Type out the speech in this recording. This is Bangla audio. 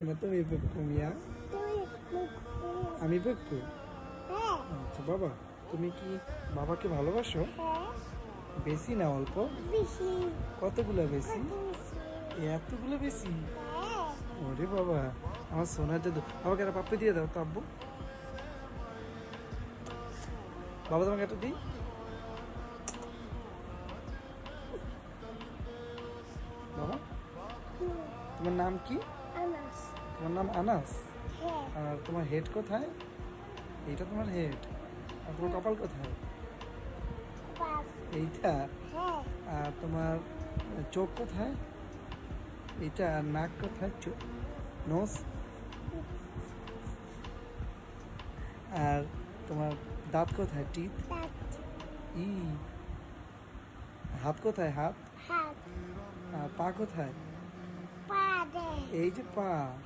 না তুমি পেক্কু মিয়া। আমি পেক্কু। আচ্ছা বাবা, তুমি কি বাবাকে ভালোবাসো? বেশি না অল্প? কতগুলো বেশি? এতগুলো বেশি? ওরে বাবা, আমার সোনার জাদু। বাবাকে একটা পাপ্পি দিয়ে দাও তো আব্বু। বাবা তোমাকে একটা দিই। বাবা, তোমার নাম কি? তোমার নাম আনাস? আর তোমার হেড কোথায়? এইটা তোমার হেড। আর তোমার কপাল কোথায়? এইটা। আর তোমার চোখ কোথায়? এইটা। আর নাক কোথায়? চোখ, নোজ। আর তোমার দাঁত কোথায়? টিথ। ই। হাত কোথায়? হাত। আর পা কোথায়? এই যে পা।